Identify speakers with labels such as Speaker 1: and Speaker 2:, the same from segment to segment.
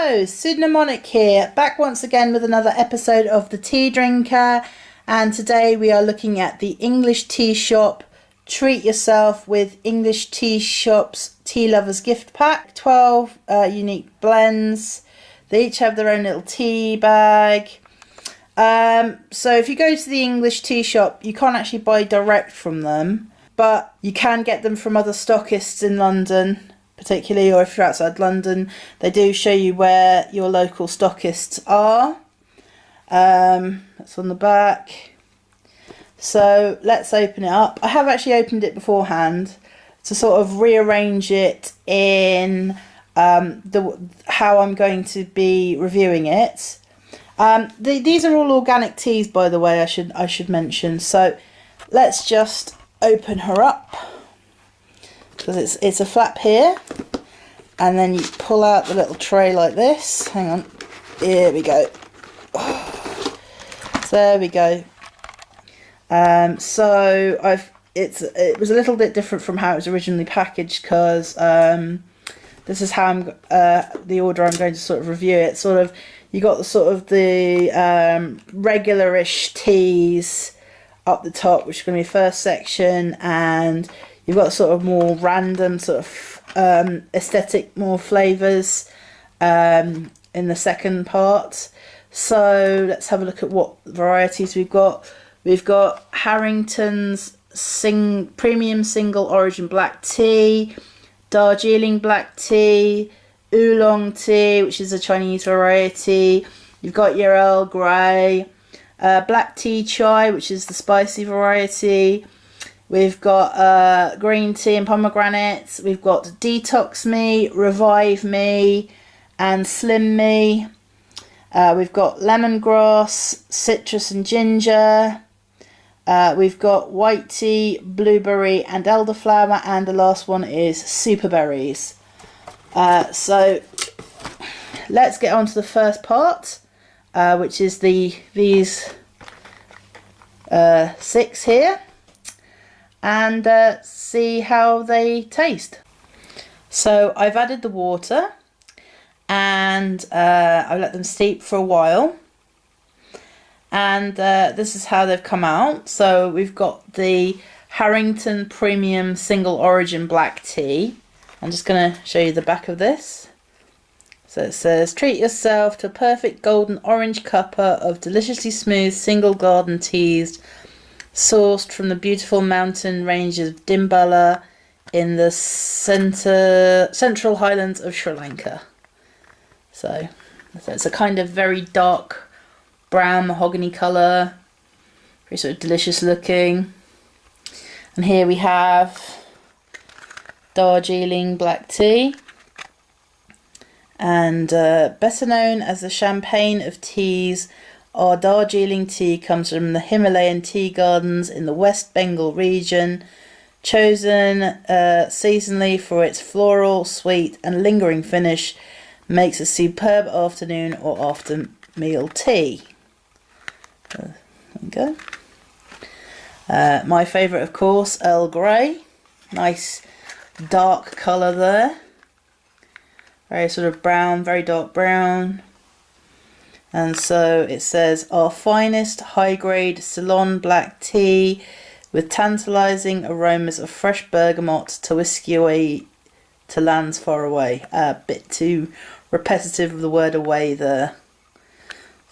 Speaker 1: Hello, Pseudomonic here, back once again with another episode of The Tea Drinker, and today we are looking at the English Tea Shop Treat Yourself with English Tea Shop's Tea Lovers Gift Pack. 12 unique blends. They each have their own little tea bag. So if you go to the English Tea Shop, you can't actually buy direct from them, but you can get them from other stockists in London. Particularly, or if you're outside London, they do show you where your local stockists are. That's on the back. So let's open it up. I have actually opened it beforehand to sort of rearrange it in how I'm going to be reviewing it. These are all organic teas, by the way. I should mention. So let's just open her up. Because it's a flap here, and then you pull out the little tray like this. Hang on, here we go. So there we go. So it was a little bit different from how it was originally packaged, because this is how I'm the order I'm going to sort of review it. Sort of, you got the regular-ish teas up the top, which is going to be first section, and you've got sort of more random sort of aesthetic, more flavours in the second part. So let's have a look at what varieties we've got. We've got Harrington's Premium Single Origin Black Tea, Darjeeling Black Tea, Oolong Tea, which is a Chinese variety. You've got your Earl Grey, Black Tea Chai, which is the spicy variety. We've got green tea and pomegranate. We've got Detox Me, Revive Me, and Slim Me. We've got lemongrass, citrus and ginger. We've got white tea, blueberry and elderflower, and the last one is super berries. So let's get on to the first part, which is these 6 here. And see how they taste. So I've added the water, and I've let them steep for a while, and this is how they've come out. So we've got the Harrington Premium Single Origin Black Tea. I'm just going to show you the back of this. So it says, treat yourself to a perfect golden orange cuppa of deliciously smooth single garden teas sourced from the beautiful mountain ranges of Dimbala in the central highlands of Sri Lanka. So it's a kind of very dark brown mahogany colour, very sort of delicious looking. And here we have Darjeeling Black Tea, and better known as the champagne of teas, our Darjeeling tea comes from the Himalayan tea gardens in the West Bengal region, chosen seasonally for its floral, sweet and lingering finish, makes a superb afternoon or after meal tea. There we go. My favourite, of course, Earl Grey. Nice dark colour there. Very sort of brown, very dark brown. And so it says, our finest high-grade Ceylon black tea with tantalising aromas of fresh bergamot to whisk you away to lands far away. A bit too repetitive of the word away there.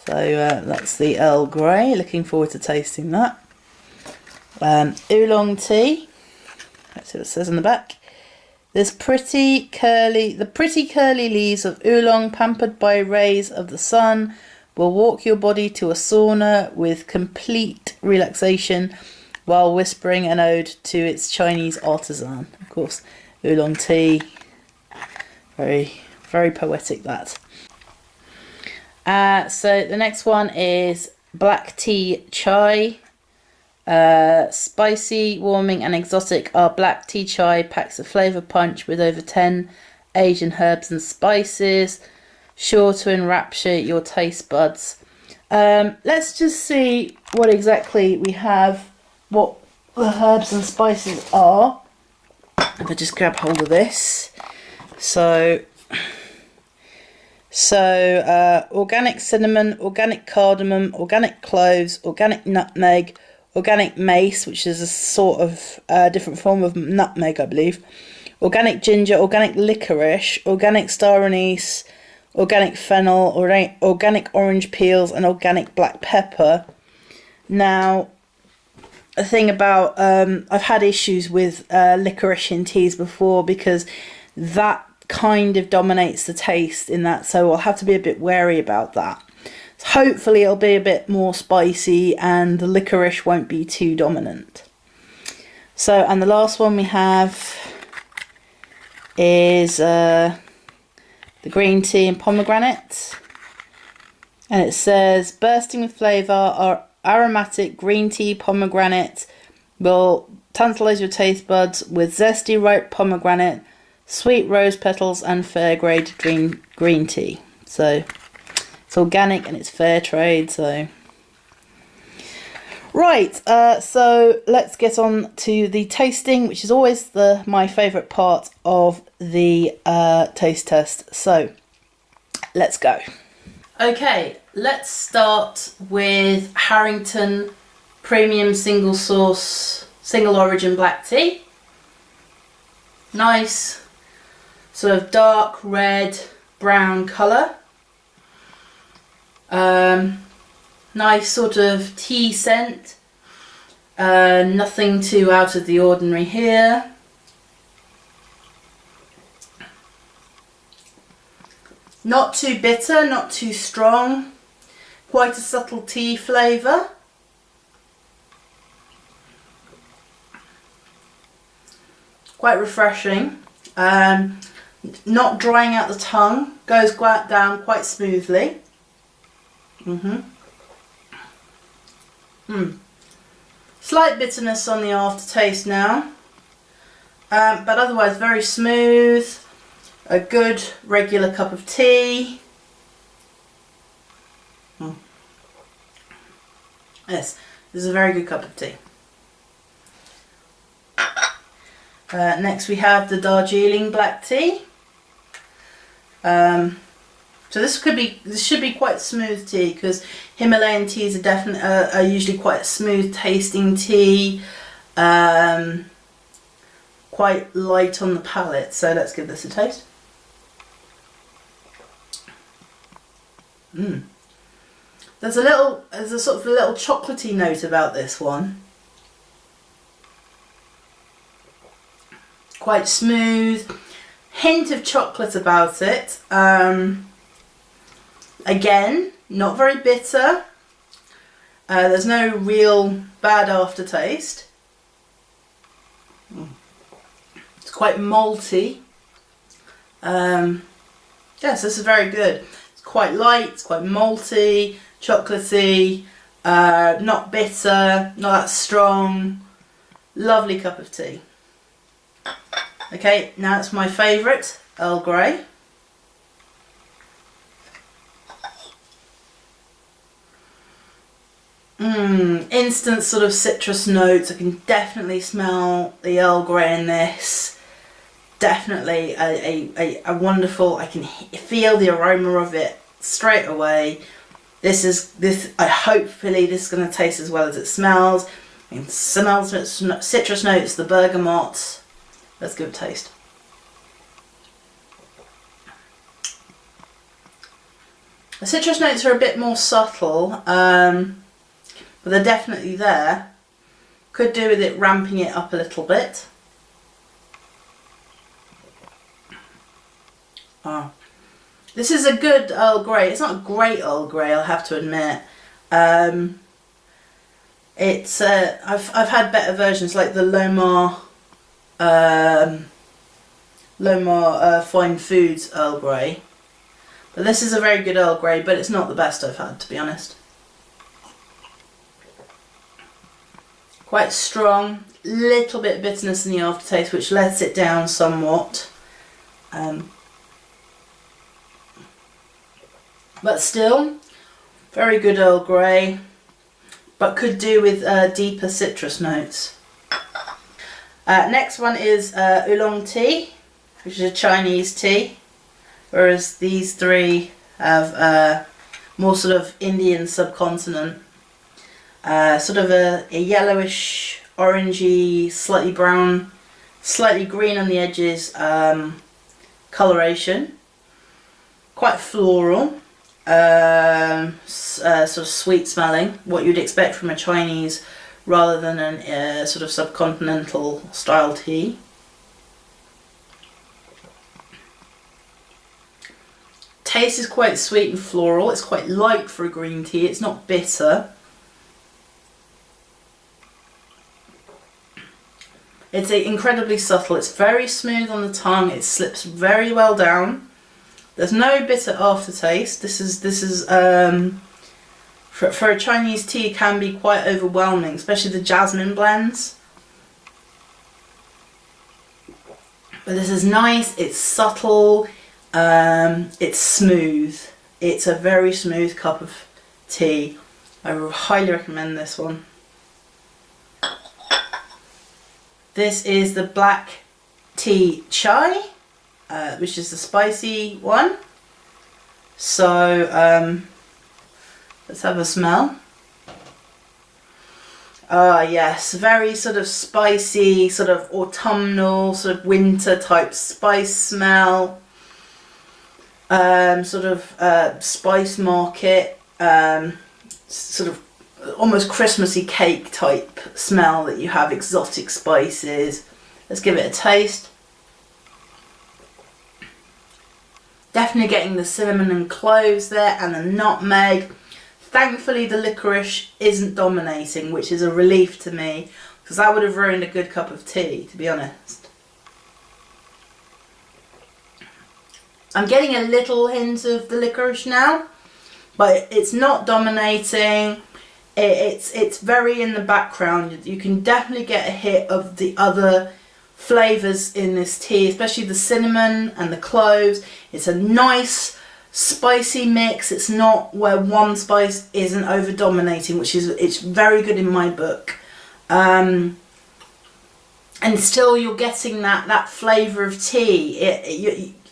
Speaker 1: So that's the Earl Grey. Looking forward to tasting that. Oolong Tea. Let's see what it says on the back. The pretty curly leaves of oolong, pampered by rays of the sun, will walk your body to a sauna with complete relaxation while whispering an ode to its Chinese artisan. Of course, oolong tea. Very, very poetic, that. So the next one is Black Tea Chai. Spicy, warming and exotic, our black tea chai packs a flavour punch with over 10 Asian herbs and spices, sure to enrapture your taste buds. Let's just see what exactly we have, what the herbs and spices are. If I just grab hold of this. So So organic cinnamon, organic cardamom, organic cloves, organic nutmeg, organic mace, which is a sort of different form of nutmeg, I believe, organic ginger, organic licorice, organic star anise, organic fennel, organic orange peels, and organic black pepper. Now, a thing about, I've had issues with licorice in teas before because that kind of dominates the taste in that, so I'll have to be a bit wary about that. So hopefully it'll be a bit more spicy and the licorice won't be too dominant. So, and the last one we have is the green tea and pomegranate, and it says bursting with flavour, our aromatic green tea pomegranate will tantalise your taste buds with zesty ripe pomegranate, sweet rose petals, and fair grade green tea. So it's organic and it's fair trade. So right, so let's get on to the tasting, which is always my favourite part of the taste test. So let's go. Okay, let's start with Harrington Premium Single Origin Black Tea. Nice sort of dark red brown colour. Nice sort of tea scent. Nothing too out of the ordinary here. Not too bitter, not too strong. Quite a subtle tea flavour. Quite refreshing. Not drying out the tongue, goes down quite smoothly. Slight bitterness on the aftertaste now, but otherwise very smooth. A good regular cup of tea. Yes, this is a very good cup of tea. Next we have the Darjeeling Black Tea. So this should be quite smooth tea, because Himalayan teas are usually quite smooth tasting tea, quite light on the palate. So let's give this a taste. There's a sort of a little chocolatey note about this one. Quite smooth, hint of chocolate about it. Again, not very bitter. There's no real bad aftertaste. It's quite malty. Yes, this is very good. It's quite light, it's quite malty, chocolatey, not bitter, not that strong. Lovely cup of tea. Okay, now it's my favourite, Earl Grey. Instant sort of citrus notes. I can definitely smell the Earl Grey in this. Definitely a wonderful, I can feel the aroma of it straight away. Hopefully this is going to taste as well as it smells. I can smell citrus notes, the bergamot. Let's give it a taste. The citrus notes are a bit more subtle, but they're definitely there. Could do with it ramping it up a little bit. This is a good Earl Grey. It's not a great Earl Grey, I'll have to admit. It's I've had better versions like the Lomar Fine Foods Earl Grey, but this is a very good Earl Grey, but it's not the best I've had, to be honest. Quite strong, little bit of bitterness in the aftertaste, which lets it down somewhat, but still very good Earl Grey, but could do with deeper citrus notes. Next one is Oolong Tea, which is a Chinese tea, whereas these three of more sort of Indian subcontinent. Sort of a yellowish, orangey, slightly brown, slightly green on the edges coloration. Quite floral, sort of sweet smelling, what you'd expect from a Chinese rather than a sort of subcontinental style tea. Taste is quite sweet and floral. It's quite light for a green tea. It's not bitter. It's incredibly subtle. It's very smooth on the tongue. It slips very well down. There's no bitter aftertaste. This is for a Chinese tea, it can be quite overwhelming, especially the jasmine blends. But this is nice. It's subtle. It's smooth. It's a very smooth cup of tea. I highly recommend this one. This is the Black Tea Chai, which is the spicy one. So let's have a smell. Ah yes, very sort of spicy, sort of autumnal, sort of winter type spice smell. Sort of spice market, sort of almost Christmassy cake type smell that you have, exotic spices. Let's give it a taste. Definitely getting the cinnamon and cloves there and the nutmeg. Thankfully the licorice isn't dominating, which is a relief to me, because that would have ruined a good cup of tea, to be honest. I'm getting a little hint of the licorice now, but it's not dominating. It's very in the background. You can definitely get a hit of the other flavours in this tea, especially the cinnamon and the cloves. It's a nice spicy mix. It's not where one spice isn't over dominating, which is, it's very good in my book. And still you're getting that flavour of tea.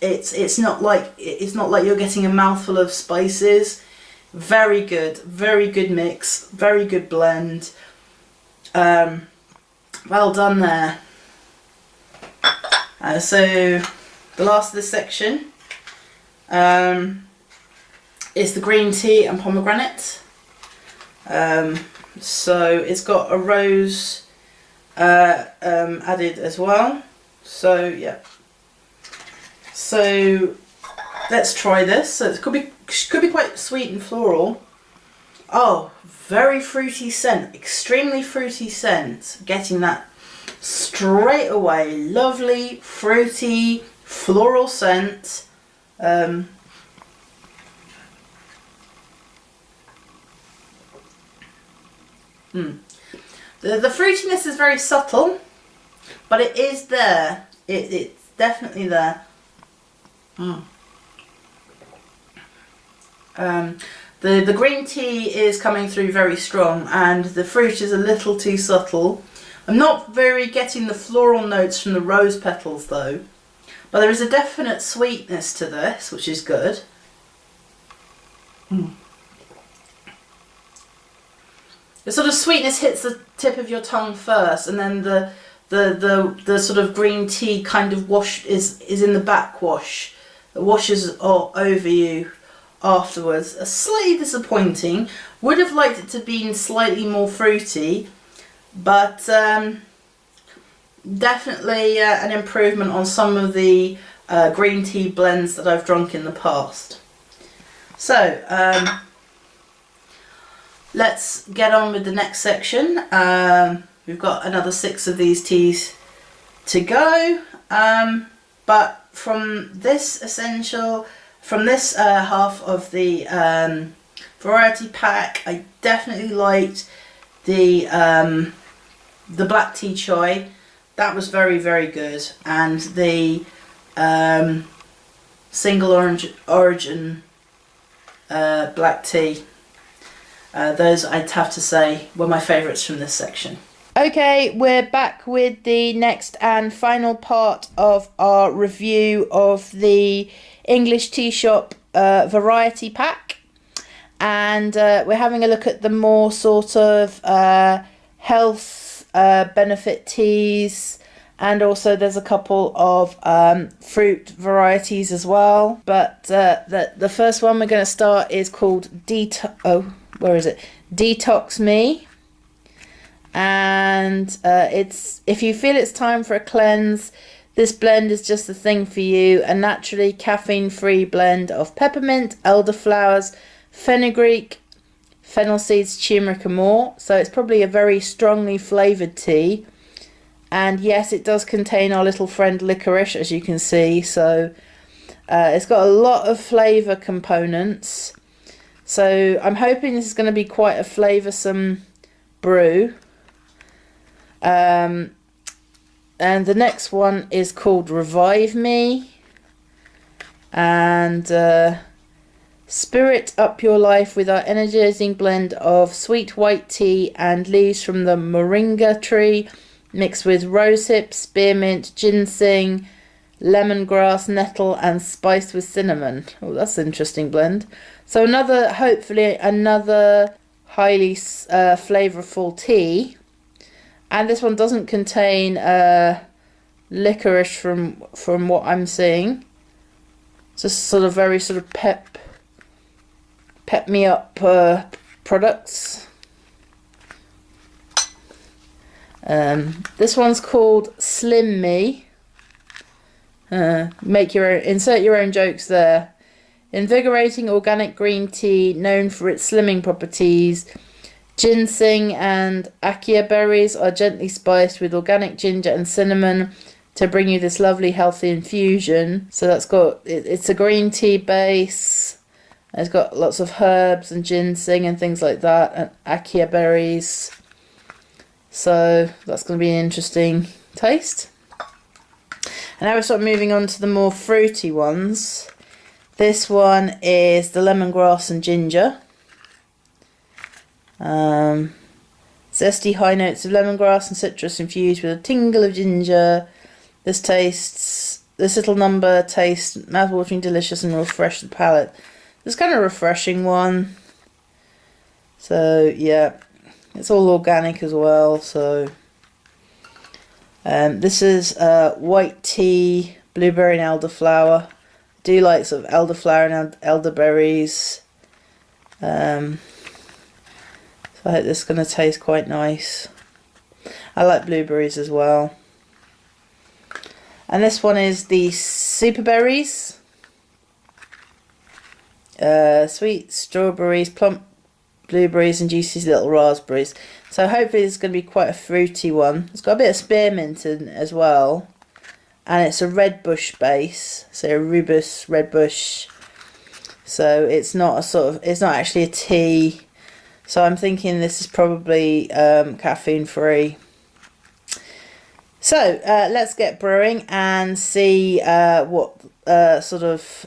Speaker 1: It's not like you're getting a mouthful of spices. Very good mix, very good blend. Well done there. So the last of this section is the green tea and pomegranate. So it's got a rose added as well. So yeah. So let's try this. So it could be quite sweet and floral. Oh, very fruity scent, extremely fruity scent. Getting that straight away. Lovely, fruity, floral scent. The fruitiness is very subtle, but it is there. It's definitely there. The green tea is coming through very strong, and the fruit is a little too subtle. I'm not very getting the floral notes from the rose petals though, but there is a definite sweetness to this, which is good. The sort of sweetness hits the tip of your tongue first, and then the sort of green tea kind of is in the backwash. It washes over you afterwards. Slightly disappointing. Would have liked it to be slightly more fruity, but definitely an improvement on some of the green tea blends that I've drunk in the past. So let's get on with the next section. We've got another 6 of these teas to go, but from this half of the variety pack, I definitely liked the black tea chai. That was very good, and the single origin black tea. Those, I'd have to say, were my favourites from this section. Okay, we're back with the next and final part of our review of the English tea shop variety pack, and we're having a look at the more sort of health benefit teas, and also there's a couple of fruit varieties as well. But the first one we're going to start is called Detox Me. And it's, if you feel it's time for a cleanse, this blend is just the thing for you. A naturally caffeine-free blend of peppermint, elderflowers, fenugreek, fennel seeds, turmeric and more. So it's probably a very strongly flavoured tea. And yes, it does contain our little friend licorice, as you can see. So it's got a lot of flavour components. So I'm hoping this is going to be quite a flavoursome brew. And the next one is called Revive Me. And spirit up your life with our energizing blend of sweet white tea and leaves from the moringa tree, mixed with rosehip, spearmint, ginseng, lemongrass, nettle, and spiced with cinnamon. Oh, that's an interesting blend. So hopefully another highly flavourful tea. And this one doesn't contain licorice from what I'm seeing. It's just sort of very sort of pep me up products. This one's called Slim Me. Insert your own jokes there. Invigorating organic green tea known for its slimming properties. Ginseng and akia berries are gently spiced with organic ginger and cinnamon to bring you this lovely healthy infusion. So it's a green tea base. It's got lots of herbs and ginseng and things like that, and akia berries. So that's going to be an interesting taste. And now we're sort of moving on to the more fruity ones. This one is the lemongrass and ginger. Zesty high notes of lemongrass and citrus infused with a tingle of ginger. This little number tastes mouthwatering, delicious, and will refresh the palate. It's kind of a refreshing one. So yeah, it's all organic as well. So this is white tea, blueberry and elderflower. I do like sort of elderflower and elderberries. So I hope this is going to taste quite nice. I like blueberries as well. And this one is the super berries. Sweet strawberries, plump blueberries and juicy little raspberries. So hopefully this is going to be quite a fruity one. It's got a bit of spearmint in as well. And it's a red bush base. So a rubus red bush. So it's not actually a tea. So I'm thinking this is probably caffeine free. So let's get brewing and see what the sort of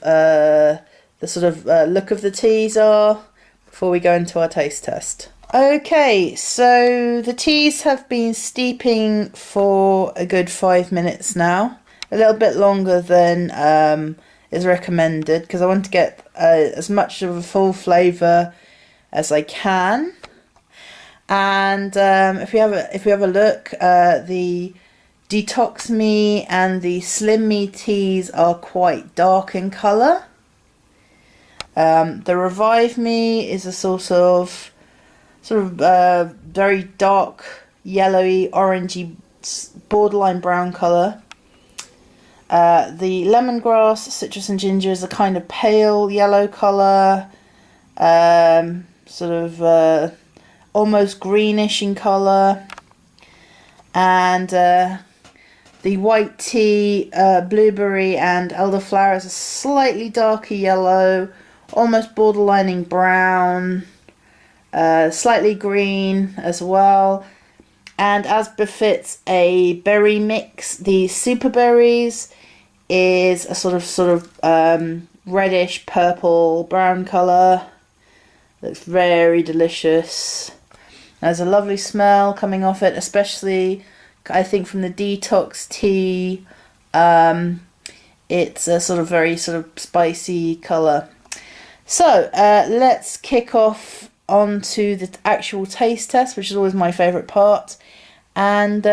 Speaker 1: look of the teas are before we go into our taste test. Okay, so the teas have been steeping for a good 5 minutes now. A little bit longer than is recommended because I want to get as much of a full flavour as I can. And if we have a look, the Detox Me and the Slim Me teas are quite dark in colour. The Revive Me is a sort of very dark yellowy orangey borderline brown colour. The lemongrass, citrus and ginger is a kind of pale yellow colour, almost greenish in colour. And the white tea, blueberry and elderflower is a slightly darker yellow, almost borderlining brown, slightly green as well. And as befits a berry mix, the super berries is a sort of reddish purple brown colour. Looks very delicious. There's a lovely smell coming off it, especially I think from the Detox tea. It's a very spicy colour. So let's kick off onto the actual taste test, which is always my favourite part, and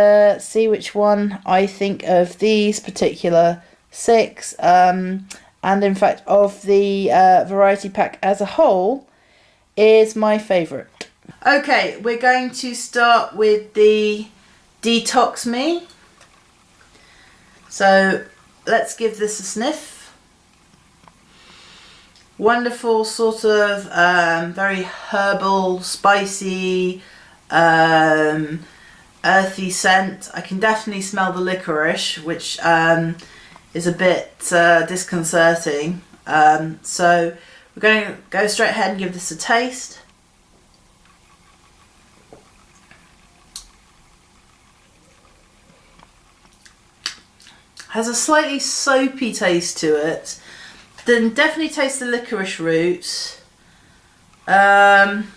Speaker 1: see which one I think of these particular 6, and in fact of the variety pack as a whole, is my favourite. Okay, we're going to start with the Detox Me. So let's give this a sniff. Wonderful sort of very herbal, spicy, earthy scent. I can definitely smell the licorice, which is a bit disconcerting. So we're going to go straight ahead and give this a taste. Has a slightly soapy taste to it. Then definitely taste the licorice roots. And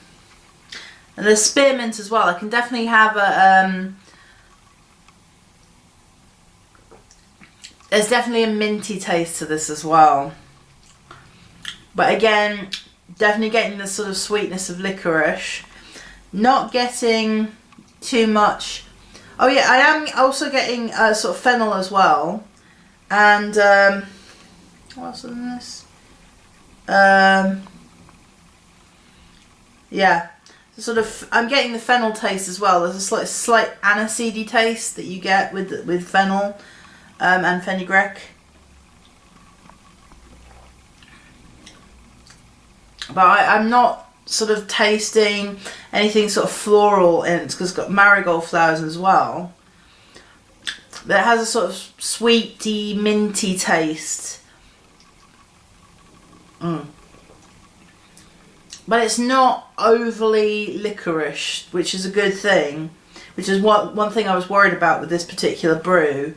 Speaker 1: the spearmint as well. I can definitely have a there's definitely a minty taste to this as well. But again, definitely getting the sort of sweetness of licorice. Not getting too much. Oh yeah, I am also getting sort of fennel as well. And what else is in this? Yeah, so sort of I'm getting the fennel taste as well. There's a slight aniseedy taste that you get with fennel and fenugreek. But I'm not sort of tasting anything sort of floral in it, because it's got marigold flowers as well. But it has a sort of sweety, minty taste. But it's not overly licorice, which is a good thing. Which is one thing I was worried about with this particular brew.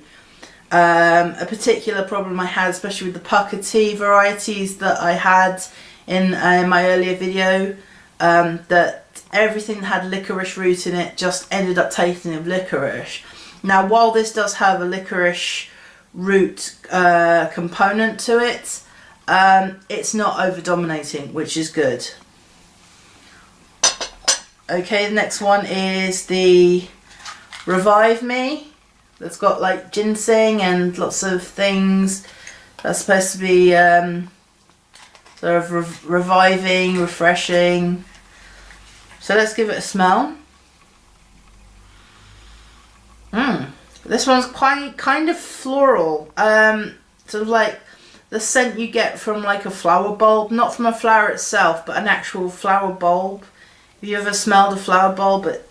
Speaker 1: A particular problem I had, especially with the pucker tea varieties that I had in my earlier video, that everything that had licorice root in it just ended up tasting of licorice. Now, while this does have a licorice root component to it, it's not over dominating, which is good. Okay, the next one is the Revive Me. That's got like ginseng and lots of things. That's supposed to be sort of reviving, refreshing. So let's give it a smell. This one's quite kind of floral. Sort of like the scent you get from like a flower bulb, not from a flower itself, but an actual flower bulb. Have you ever smelled a flower bulb? But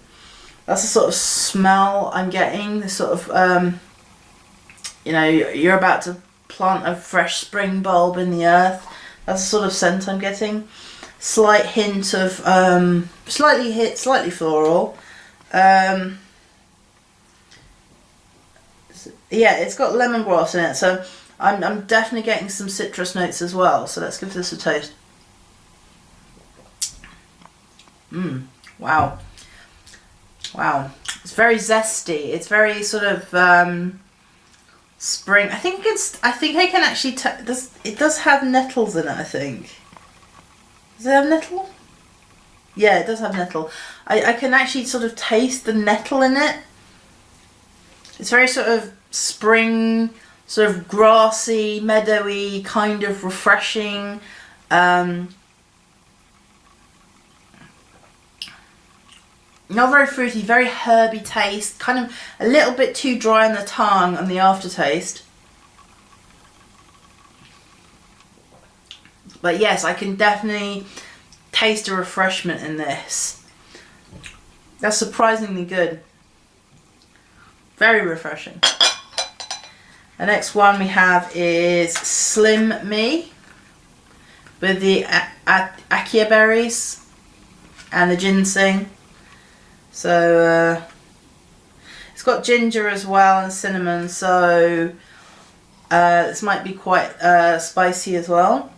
Speaker 1: that's the sort of smell I'm getting. The sort of you know, you're about to plant a fresh spring bulb in the earth. That's the sort of scent I'm getting. Slight hint of slightly floral. Yeah, it's got lemongrass in it, so I'm definitely getting some citrus notes as well. So let's give this a taste. Wow. Wow. It's very zesty. It's very sort of spring. I think I can actually it does have nettles in it, I think. Does it have nettle? Yeah, it does have nettle. I can actually sort of taste the nettle in it. It's very sort of spring, sort of grassy, meadowy, kind of refreshing. Not very fruity, very herby taste. Kind of a little bit too dry on the tongue and the aftertaste. But yes, I can definitely taste a refreshment in this. That's surprisingly good. Very refreshing. The next one we have is Slim Me with the akia berries and the ginseng. So it's got ginger as well and cinnamon, so this might be quite spicy as well.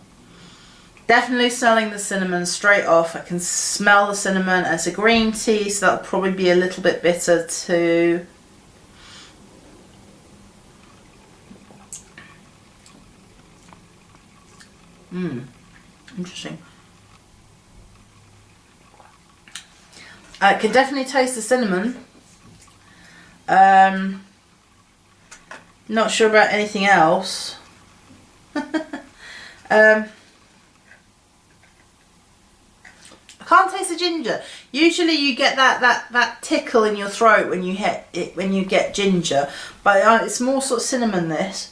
Speaker 1: Definitely smelling the cinnamon straight off. I can smell the cinnamon, and it's a green tea, so that'll probably be a little bit bitter too. Interesting. I can definitely taste the cinnamon. Not sure about anything else. I can't taste the ginger. Usually you get that tickle in your throat when you hit it, when you get ginger, but it's more sort of cinnamon, this.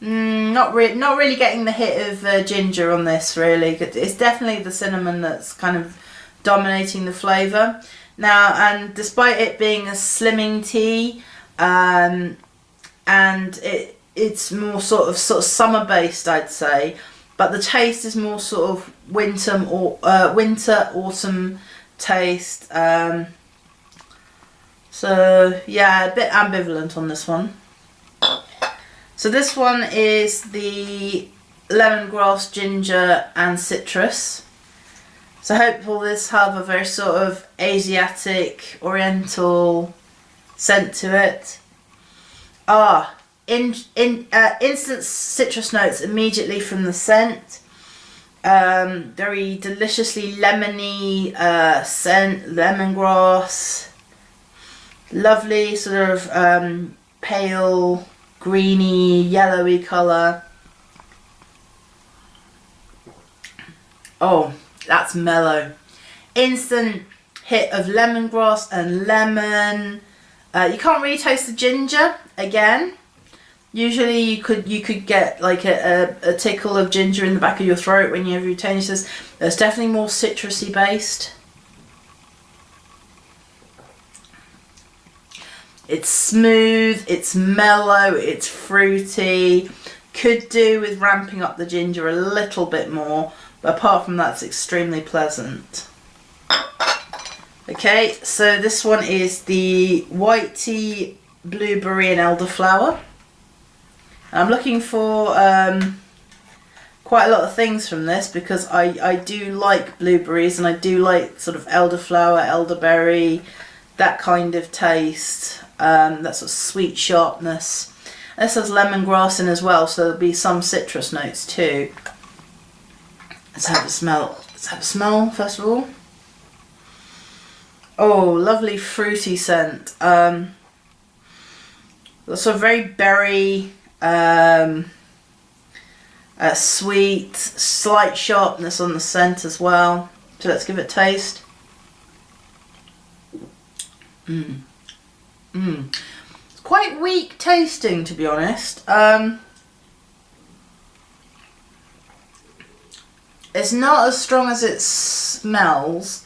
Speaker 1: Not really getting the hit of ginger on this, really. It's definitely the cinnamon that's kind of dominating the flavour. Now, and despite it being a slimming tea, and it's more sort of summer based, I'd say, but the taste is more sort of winter autumn taste. So yeah, a bit ambivalent on this one. So this one is the lemongrass, ginger and citrus. So hopefully this have a very sort of Asiatic, oriental scent to it. Instant citrus notes immediately from the scent. Very deliciously lemony scent, lemongrass. Lovely sort of pale, greeny, yellowy colour. Oh, that's mellow. Instant hit of lemongrass and lemon. You can't really taste the ginger again. Usually you could get like a tickle of ginger in the back of your throat when you have your taste this. It's definitely more citrusy based. It's smooth, it's mellow, it's fruity. Could do with ramping up the ginger a little bit more, but apart from that, it's extremely pleasant. Okay, so this one is the white tea, blueberry and elderflower. I'm looking for quite a lot of things from this because I do like blueberries and I do like sort of elderflower, elderberry, that kind of taste. That sort of sweet sharpness. This has lemongrass in as well, so there'll be some citrus notes too. Let's have a smell. Let's have a smell first of all. Oh, lovely fruity scent. Sort of very berry, sweet, slight sharpness on the scent as well. So let's give it a taste. It's quite weak tasting, to be honest. It's not as strong as it smells.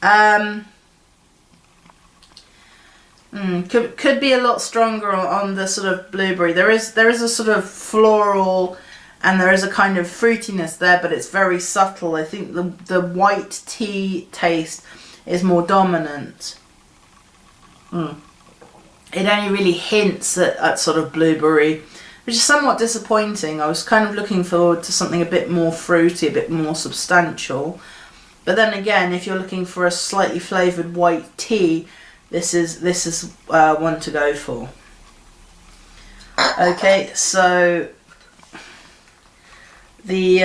Speaker 1: Could be a lot stronger on the sort of blueberry. There is a sort of floral and there is a kind of fruitiness there, but it's very subtle. I think the white tea taste is more dominant. It only really hints at sort of blueberry, which is somewhat disappointing. I was kind of looking forward to something a bit more fruity, a bit more substantial. But then again, if you're looking for a slightly flavoured white tea, this is one to go for. Okay, so the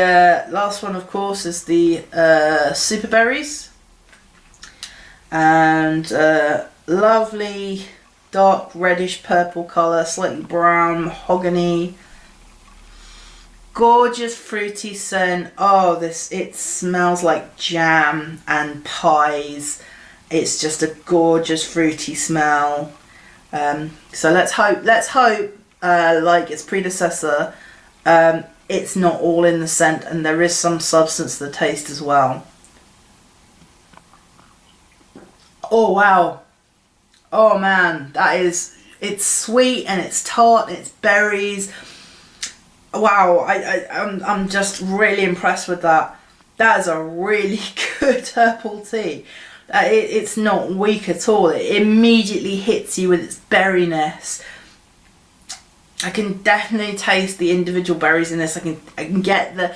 Speaker 1: last one, of course, is the super berries, and lovely dark reddish purple colour, slightly brown, mahogany. Gorgeous fruity scent. Oh, it smells like jam and pies. It's just a gorgeous fruity smell. So let's hope, like its predecessor, it's not all in the scent and there is some substance to the taste as well. Oh wow. Oh man, it's sweet and it's tart and it's berries. Wow, I'm just really impressed with that. That is a really good herbal tea. It's not weak at all. It immediately hits you with its berryness. I can definitely taste the individual berries in this. I'm getting the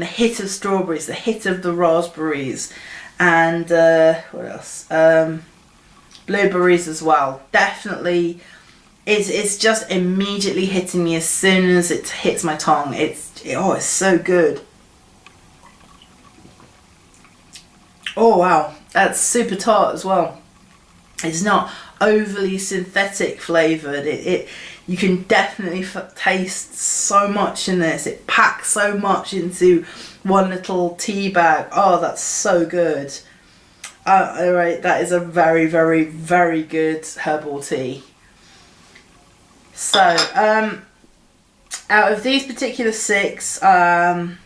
Speaker 1: hit of strawberries, the hit of the raspberries, and what else? blueberries as well. Definitely, it's just immediately hitting me as soon as it hits my tongue. Oh, it's so good. Oh wow, that's super tart as well. It's not overly synthetic flavoured. You can definitely taste so much in this. It packs so much into one little tea bag. Oh, that's so good. Alright, that is a very, very, very good herbal tea. So, out of these particular 6, I'm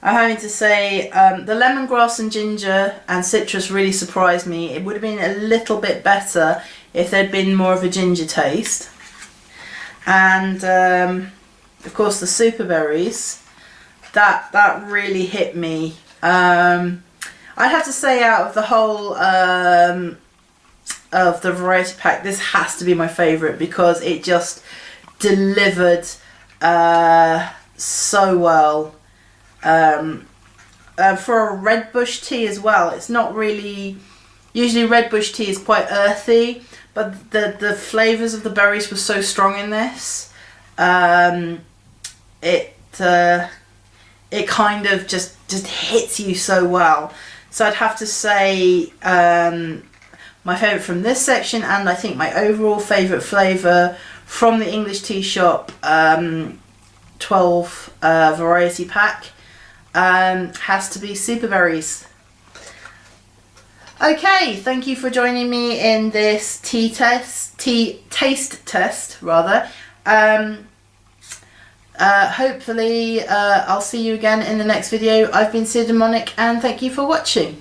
Speaker 1: having to say the lemongrass and ginger and citrus really surprised me. It would have been a little bit better if there'd been more of a ginger taste. And of course the super berries, that really hit me. I'd have to say out of the whole of the variety pack, this has to be my favourite because it just delivered so well. For a red bush tea as well, it's not really, usually red bush tea is quite earthy, but the flavours of the berries were so strong in this. It kind of just hits you so well. So I'd have to say my favourite from this section, and I think my overall favourite flavour from the English Tea Shop 12 variety pack has to be super berries. Okay, thank you for joining me in this taste test rather. Hopefully I'll see you again in the next video. I've been Sid Demonic and thank you for watching.